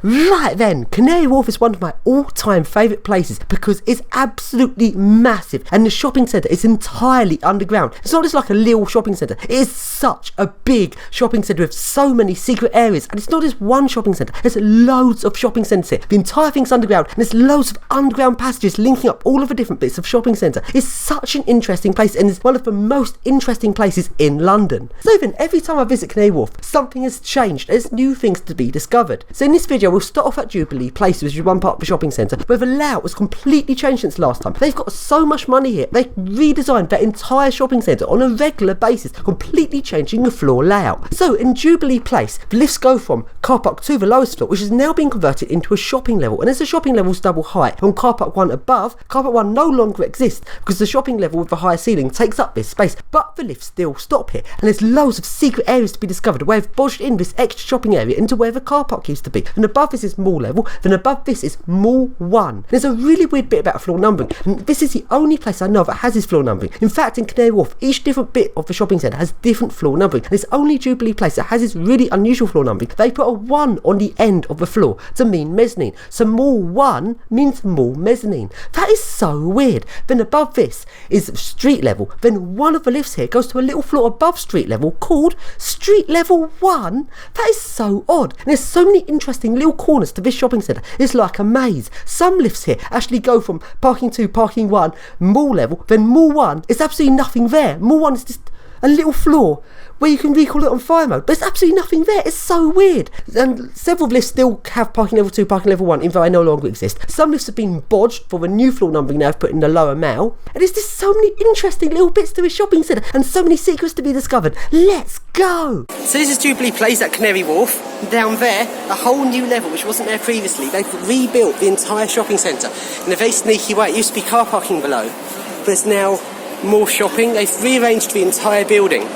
Right then, Canary Wharf is one of my all-time favourite places because it's absolutely massive and the shopping centre is entirely underground. It's not just like a little shopping centre, it is such a big shopping centre with so many secret areas, and it's not just one shopping centre, there's loads of shopping centres here. The entire thing's underground and there's loads of underground passages linking up all of the different bits of shopping centre. It's such an interesting place and it's one of the most interesting places in London. So then, every time I visit Canary Wharf, something has changed, there's new things to be discovered. So in this video, we'll start off at Jubilee Place, which is one part of the shopping centre, where the layout was completely changed since last time. They've got so much money here, they redesigned their entire shopping centre on a regular basis, completely changing the floor layout. So in Jubilee Place, the lifts go from car park 2, the lowest floor, which is now being converted into a shopping level, and as the shopping level is double height, on car park 1 above, car park 1 no longer exists because the shopping level with the higher ceiling takes up this space, but the lifts still stop here, and there's loads of secret areas to be discovered where they've bodged in this extra shopping area into where the car park used to be, and above this is mall level, then above this is mall 1. There's a really weird bit about floor numbering, and this is the only place I know that has this floor numbering. In fact, in Canary Wharf, each different bit of the shopping centre has different floor numbering, and it's only Jubilee Place that has this really unusual floor numbering. They put a 1 on the end of the floor to mean mezzanine, so mall 1 means mall mezzanine. That is so weird. Then above this is street level, then one of the lifts here goes to a little floor above street level called street level 1. That is so odd, and there's so many interesting little corners to this shopping centre. It's like a maze. Some lifts here actually go from parking 2, parking 1, mall level, then mall 1 is absolutely nothing there. Mall 1 is just a little floor where you can recall it on fire mode, but there's absolutely nothing there. It's so weird. And several lifts still have parking level 2, parking level 1, even though they no longer exist. Some lifts have been bodged for the new floor numbering now, put in the lower mall. And there's just so many interesting little bits to this shopping centre and so many secrets to be discovered. Let's go! So this is Jubilee Place at Canary Wharf. Down there, a whole new level which wasn't there previously. They've rebuilt the entire shopping centre in a very sneaky way. It used to be car parking below, but there's now more shopping. They've rearranged the entire building.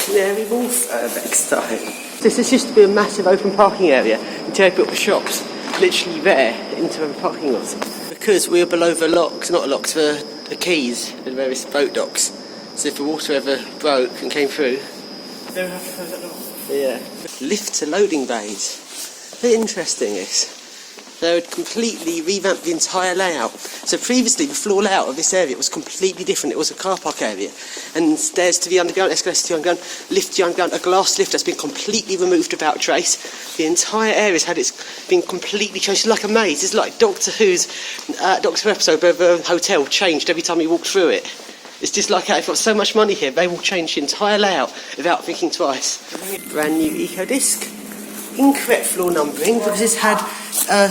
Canary Wharf, URBEX style. This used to be a massive open parking area until they built the shops literally there into the parking lots. Because we were below the locks, not the locks, the quays and various boat docks. So if the water ever broke and came through, they would have to close that door. Yeah. Lift to loading bays. Very interesting this. They would completely revamp the entire layout. So previously the floor layout of this area was completely different. It was a car park area. And stairs to the underground, escalators to the underground, lift to the underground, a glass lift that's been completely removed without trace. The entire area has had its been completely changed. It's like a maze. It's like Doctor Who's Doctor Who episode where the hotel changed every time you walked through it. It's just like that. They've got so much money here, they will change the entire layout without thinking twice. Brand new eco disc. Incorrect floor numbering because it's had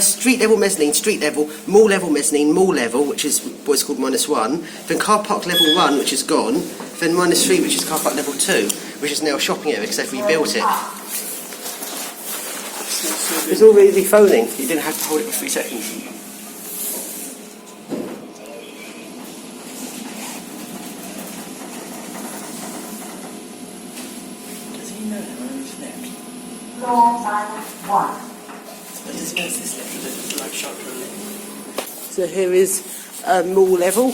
street level mezzanine, street level, mall level mezzanine, mall level, which is what's called -1, then car park level 1, which is gone, then -3, which is car park level 2, which is now a shopping area because they've rebuilt it. It's already phoning, you didn't have to hold it for 3 seconds. Does he know how many steps? So here is mall level,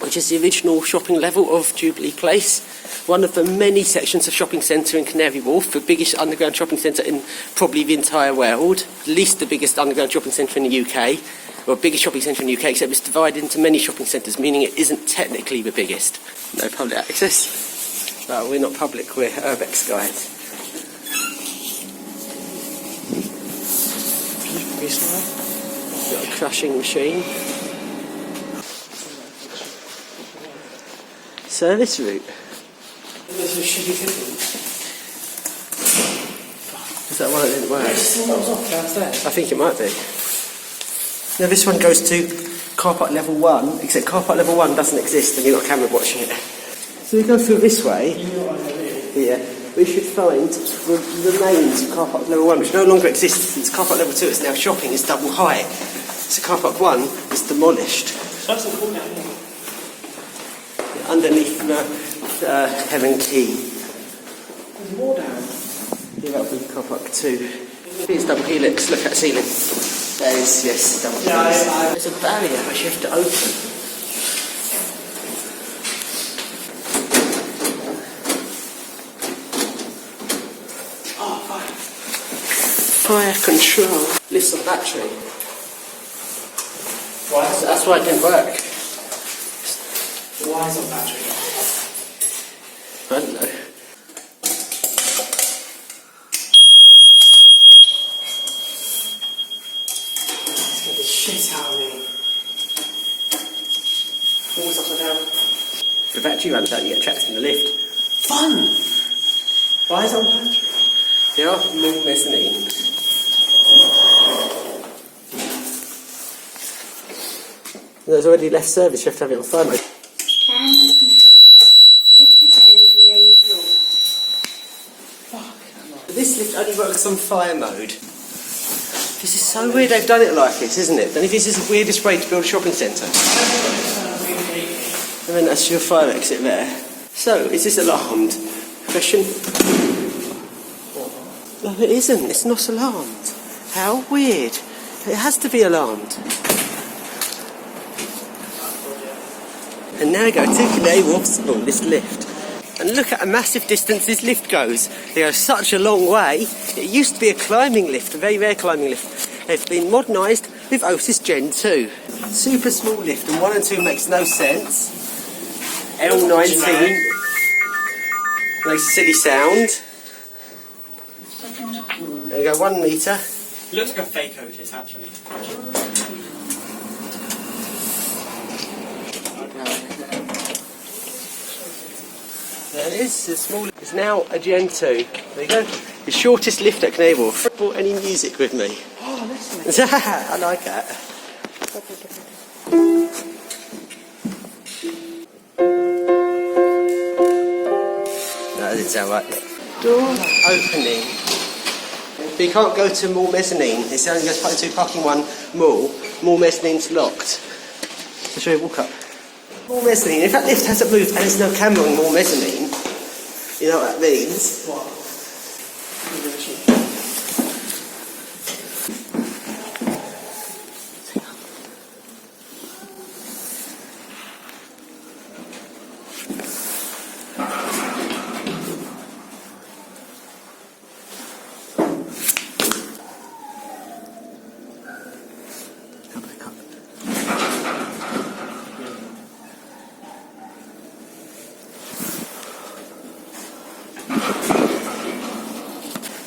which is the original shopping level of Jubilee Place. One of the many sections of shopping centre in Canary Wharf, the biggest underground shopping centre in probably the entire world, at least the biggest underground shopping centre in the UK, or biggest shopping centre in the UK, except it's divided into many shopping centres, meaning it isn't technically the biggest. No public access. Well, we're not public, we're URBEX guys. Got a crushing machine. Service route. Is that one that didn't work? I think it might be. Now this one goes to car park level 1, except car park level 1 doesn't exist and you're not camera watching it. So we go through this way. Yeah. We should find the remains of car park level 1, which no longer exists since car park level 2 is now shopping, is double height. So car park 1 is demolished. Underneath Heaven Key. There's more down. Yeah, that'll be car park 2. Here's double helix, look at the ceiling. There is, yes, double helix. There's a barrier which you have to open. Fire control. Lifts on battery. Why? That's why it didn't work. Why is it battery? I don't know. Shit out of me. Always upside down. If the battery runs out, you get trapped in the lift. Fun! Why is it on battery? Yeah, more mezzanine. There's already left service, you have to have it on fire mode. Camera control. Lift returning to main floor. Fuck. This lift only works on fire mode. This is so weird they've done it like this, isn't it? Don't you think this is the weirdest way to build a shopping centre? And then that's your fire exit there. So, is this alarmed? Question? No, it isn't. It's not alarmed. How weird. It has to be alarmed. And now we go to Canary Wharf's on this lift. And look at a massive distance this lift goes. They go such a long way. It used to be a climbing lift, a very rare climbing lift. They've been modernised with Otis Gen 2. Super small lift, and 1 and 2 makes no sense. L19 makes a silly sound. There we go, 1 metre. It looks like a fake Otis, actually. There it is, it's small. It's now a Gen 2. There you go. The shortest lift at Canary Wharf. Brought any music with me? Oh, listen. I like that. That didn't sound right. Door opening. But you can't go to mall mezzanine. It's only goes to parking 1 mall. Mall mezzanine's locked. I'll show you, walk up. Mall mezzanine. If that lift hasn't moved and there's no camera on mall mezzanine, you know what that means? What?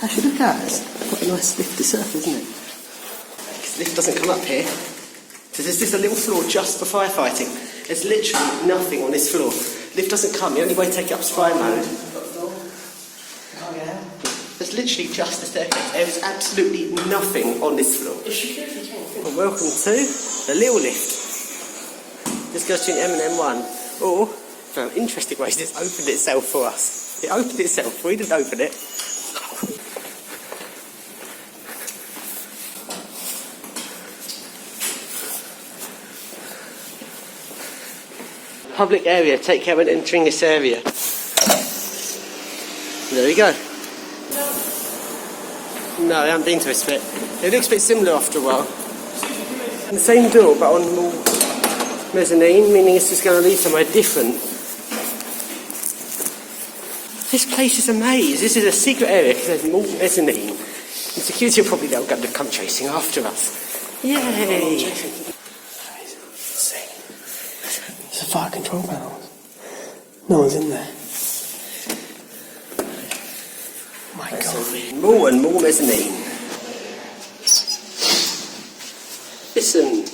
Actually, look at it. It's quite a nice lift to surf, isn't it? Because the lift doesn't come up here. So there's just a little floor just for firefighting. There's literally nothing on this floor. Lift doesn't come. The only way to take it up is fire mode. Oh, yeah. There's literally just a staircase. There is absolutely nothing on this floor. And welcome to the little lift. This goes to an M&M1. Or, for interesting ways, this opened itself for us. It opened itself. We didn't open it. Public area, take care when entering this area. There we go. No, I haven't been to this bit. It looks a bit similar after a while. The same door, but on more mezzanine, meaning it's just going to lead somewhere different. This place is a maze. This is a secret area because there's more mezzanine. And security will probably they'll come chasing after us. Yay! It's a fire control panel. No one's in there. My God. More and more mezzanine. Listen.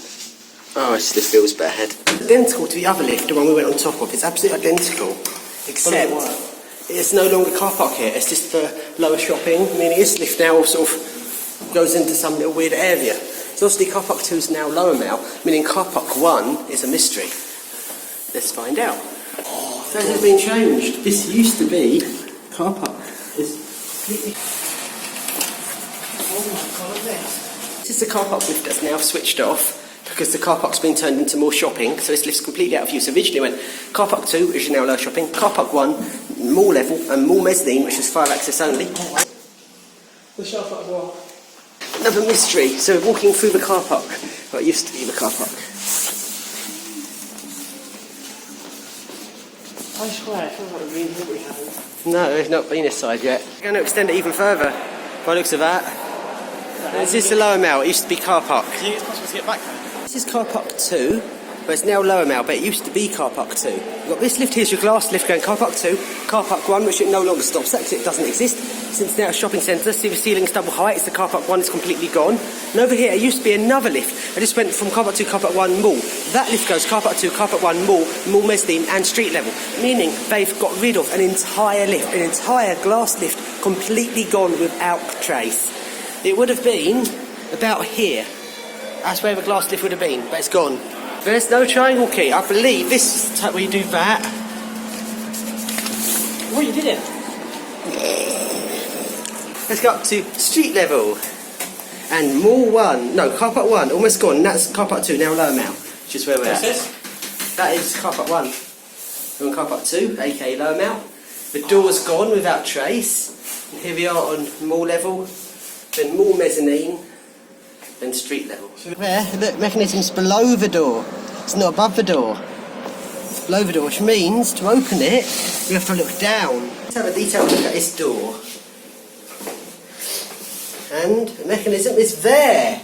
Oh, this feels bad. Identical to the other lift, the one we went on top of. It's absolutely identical. Except it's no longer car park here. It's just for lower shopping. Meaning this lift now sort of goes into some little weird area. So obviously car park 2 is now lower now. Meaning car park 1 is a mystery. Let's find out. Oh, that has been changed. This used to be car park. It's completely... Oh my God, this. This is the car park lift that's now switched off because the car park's been turned into more shopping, so this lift's completely out of use. Originally went car park 2, which is now low shopping, car park 1, more level, and more mezzanine, which is fire access only. The shelf at the wall. Another mystery. So we're walking through the car park. Well, it used to be the car park. I swear, I feel like we've been here, we haven't. No, they've not been this side yet. We're going to extend it even further. By the looks of that. This is the lower mail. It used to be car park. Do you think it's possible to get back there? This is car park 2, but it's now lower mail, but it used to be car park 2. You've got this lift here's your glass lift going car park 2, car park 1, which it no longer stops at because it doesn't exist. Since now a shopping centre, see the ceiling's double height, it's the car park 1 is completely gone. And over here, it used to be another lift. I just went from car park 2, car park 1, mall. That lift goes car park 2, car park 1, mall mezzanine and street level. Meaning they've got rid of an entire lift, an entire glass lift, completely gone without trace. It would have been about here. That's where the glass lift would have been, but it's gone. There's no triangle key. I believe this is the type where you do that. Oh, you did it. Let's go up to street level. And mall 1, no, car park 1, almost gone. And that's car park 2, now lower mail, which is where we're at. What's this? That is car park 1. We're on car park 2, aka lower mail. The door's gone without trace. And here we are on mall level, then mall mezzanine, then street level. There, the mechanism's below the door. It's not above the door. It's below the door, which means to open it, we have to look down. Let's have a detailed look at this door. And the mechanism is there.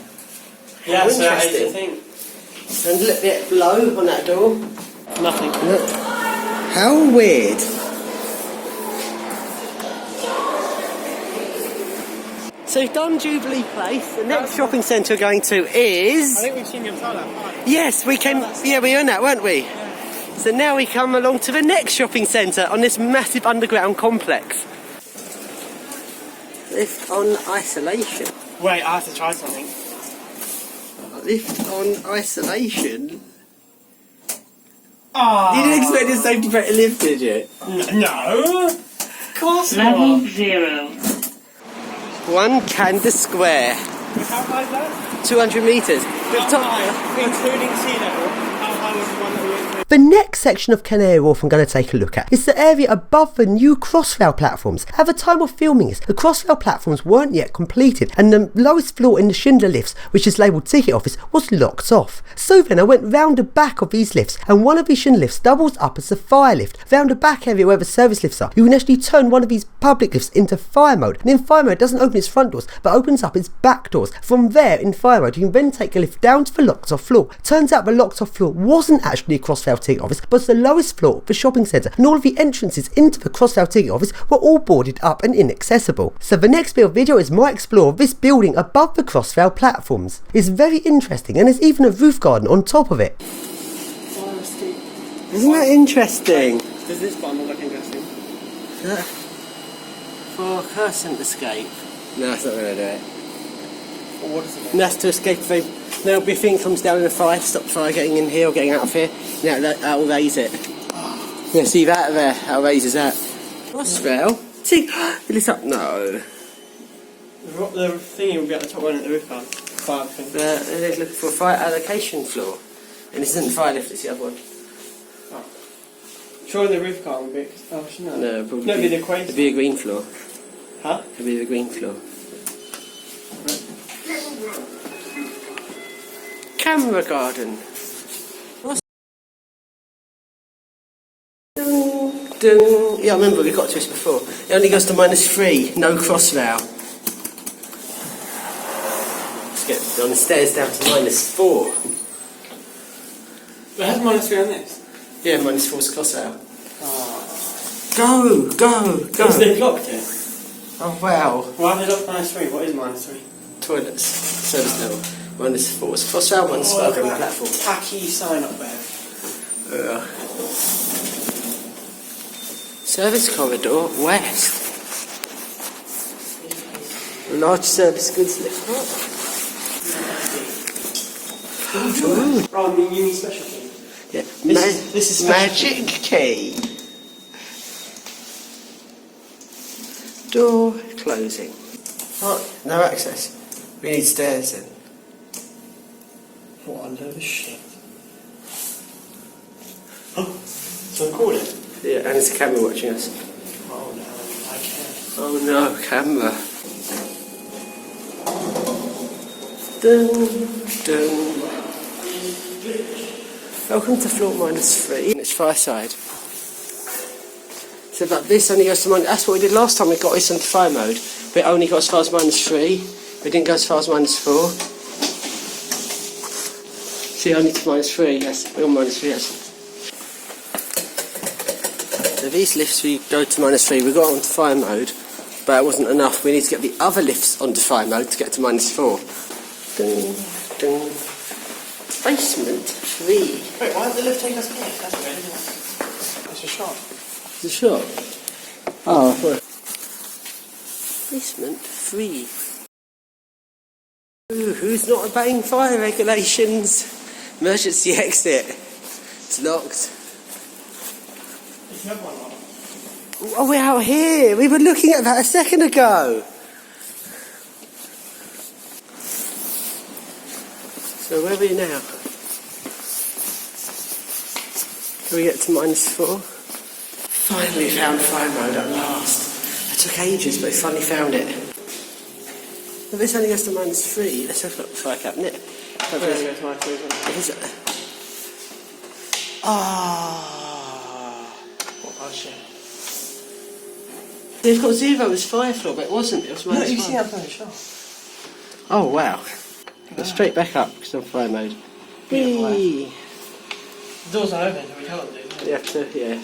Yeah, How so that is the interesting. thing. And look bit below on that door. Nothing. Look. How weird. So we've done Jubilee Place. The next shopping centre we're going to is... I think we've seen the inside of that. Yes, we came... Yeah, we were in that, weren't we? Yeah. So now we come along to the next shopping centre on this massive underground complex. Lift on isolation. Wait, I have to try something. Lift on isolation? Oh. You didn't expect a safety brake lift, did you? No. Of course not. Level 0. 1 Canada Square. How high is that? 200 metres. How high, including sea level, how high was the one that we went through? The next section of Canary Wharf I'm going to take a look at is the area above the new Crossrail platforms. At the time of filming this, the Crossrail platforms weren't yet completed and the lowest floor in the Schindler lifts, which is labelled ticket office, was locked off. So then I went round the back of these lifts and one of these Schindler lifts doubles up as a fire lift. Round the back area where the service lifts are, you can actually turn one of these public lifts into fire mode. And in fire mode it doesn't open its front doors but opens up its back doors. From there in fire mode you can then take a lift down to the locked off floor. Turns out the locked off floor wasn't actually a Crossrail ticket office but the lowest floor of the shopping centre, and all of the entrances into the Crossrail ticket office were all boarded up and inaccessible. So the next bit of video is my explore of this building above the Crossrail platforms. It's very interesting and there's even a roof garden on top of it. Isn't that interesting? Does this one look like interesting? For a person to escape. No, that's not going to do it. Or what is it? And that's to escape if there'll be a thing comes down in a fire, stop the fire getting in here or getting out of here. Now that'll raise it. Yeah, see that there? How raises that? Crossrail? See, it is up. No. The thingy will be at the top one at the roof garden. Fire thing. They're looking for a fire allocation floor. And this isn't the fire lift, it's the other one. Oh. Surely the roof garden will be. Oh, no. No, probably. No, it'd be the equator. It'd be a green floor. Huh? It'd be the green floor. Camera garden. Dun, dun. Yeah, I remember we got to this before. It only goes to -3, no Crossrail. Let's get on the stairs down to -4. But it has -3 on this. Yeah, -4's Crossrail. Oh. Go, go, go. Because they've locked it. Oh wow. Why have they locked -3? What is -3? Toilets. Service level. -4's Crossrail, one's further on the platform. Tacky sign up there. Service corridor west. Large service goods lift. Oh, I mean, you mean special key? Yeah. This is special magic key. Door closing. Oh, no access. We need stairs in. What a load of shit. Oh, so recording? Yeah, and there's a camera watching us. Oh no, I can't. Oh no, camera. Dun, dun. Welcome to floor -3. It's fireside. So but this only goes to that's what we did last time we got this into fire mode. But it only got as far as -3. We didn't go as far as -4. See, only to -3, yes. We're on -3, yes. So these lifts, we go to -3. We got onto fire mode, but it wasn't enough. We need to get the other lifts onto fire mode to get to -4. Dun, dun. Basement 3. Wait, why did the lift take us here? That's weird, isn't it? It's a shop. It's a shop? Oh, basement 3. Ooh, who's not obeying fire regulations? Emergency exit. It's locked. Oh, we're out here. We were looking at that a second ago. So where are we now? Can we get to -4? Finally found fire mode at last. It took ages, but we finally found it. Well, this only goes to -3. Let's have a look at the fire cabinet. What is it? Oh shit. They've got 0 as fire floor, but it wasn't. It was No, you see -1. outside the shop. Oh wow. Go straight back up because I'm fire mode. Beautiful, eh? Whee! The door's not open, so we can't do it. You have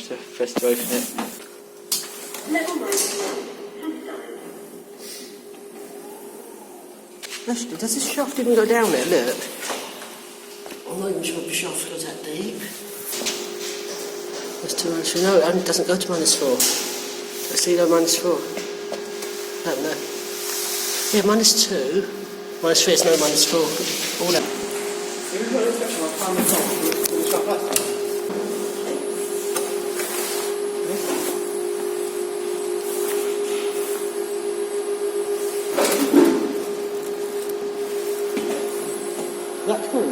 to press to open it. Level 9. Actually, does this shaft even go down there? Look. I'm not even sure if the shaft goes that deep. That's to -3. No, it doesn't go to -4. I see no -4. No, no. Yeah, -2. -3 is no -4. All that. That's cool.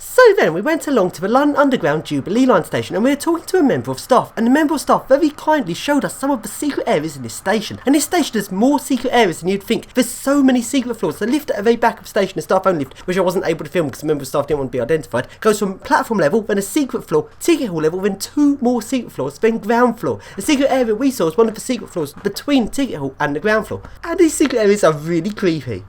So then we went along to the London Underground Jubilee Line station and we were talking to a member of staff, and the member of staff very kindly showed us some of the secret areas in this station. And this station has more secret areas than you'd think. There's so many secret floors. The lift at the very back of the station, the staff only lift, which I wasn't able to film because the member of staff didn't want to be identified, goes from platform level, then a secret floor, ticket hall level, then 2 more secret floors, then ground floor. The secret area we saw was one of the secret floors between ticket hall and the ground floor. And these secret areas are really creepy.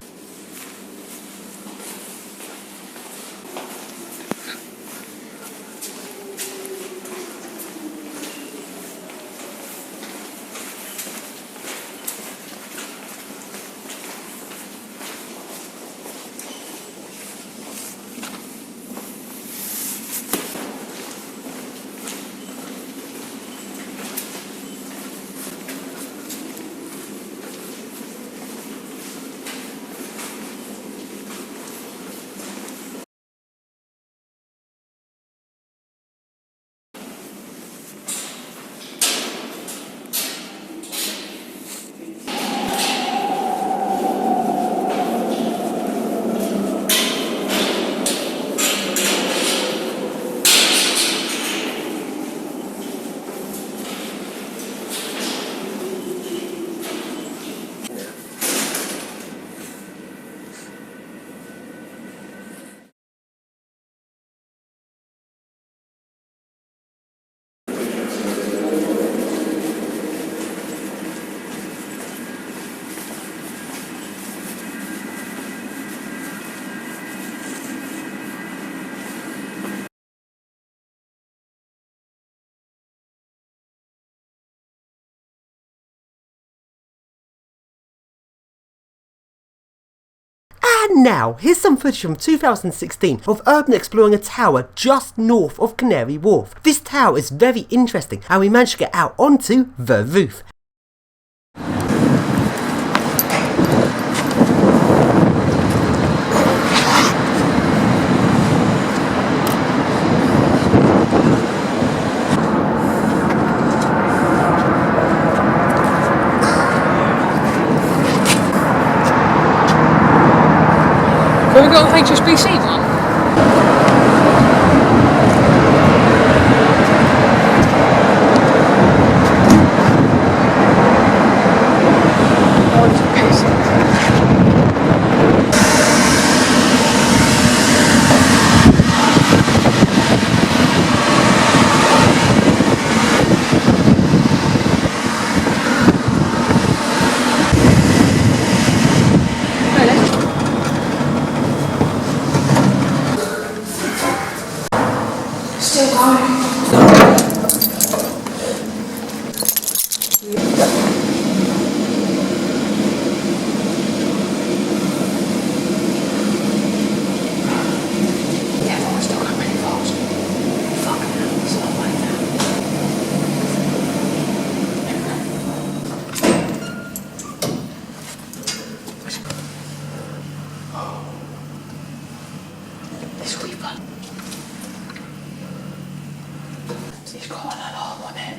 And now, here's some footage from 2016 of Urban exploring a tower just north of Canary Wharf. This tower is very interesting and we managed to get out onto the roof. Can we go on HSBC one? Everyone's still going really fast. Fucking hell, it's not like that. This weeper. He's got an alarm on it.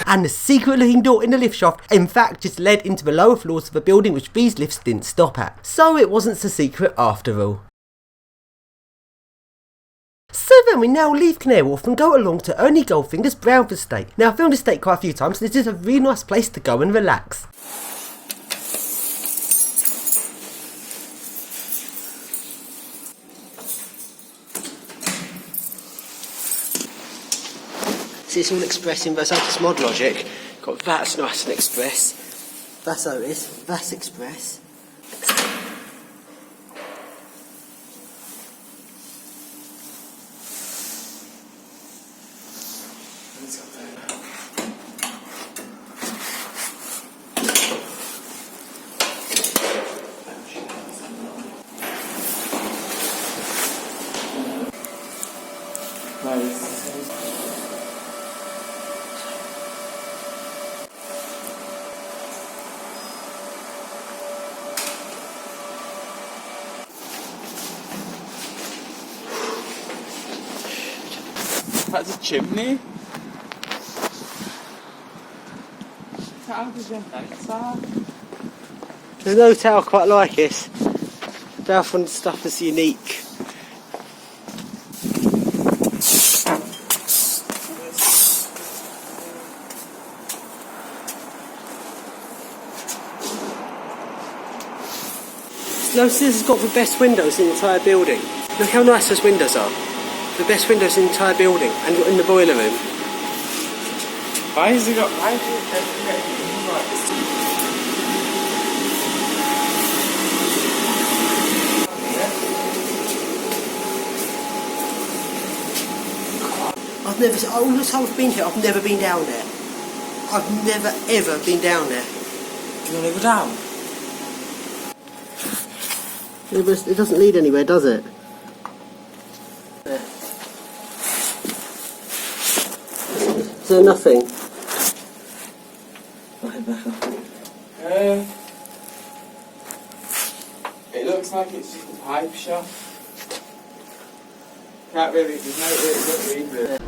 And the secret looking door in the lift shaft in fact just led into the lower floors of a building which these lifts didn't stop at. So it wasn't so secret after all. So then we now leave Canary Wharf and go along to Ernie Goldfinger's Brownford Estate. Now I've filmed this estate quite a few times, this is a really nice place to go and relax. See, it's all express in Versatis mod logic. Got that's nice and express. That's Otis. That's express. That's a chimney. How does your nights are? There's no hotel I quite like this. Balfour stuff is unique. Notice this has got the best windows in the entire building. Look how nice those windows are. The best windows in the entire building and in the boiler room. Why has it got? Why is it everything like this? I've never, all the time I've been here, I've never been down there. I've never ever been down there. You want to go down? Yeah, but it doesn't lead anywhere, does it? There. Is there nothing? Right, back up. It looks like it's just a pipe shaft. Can't really, there's no, it doesn't read it.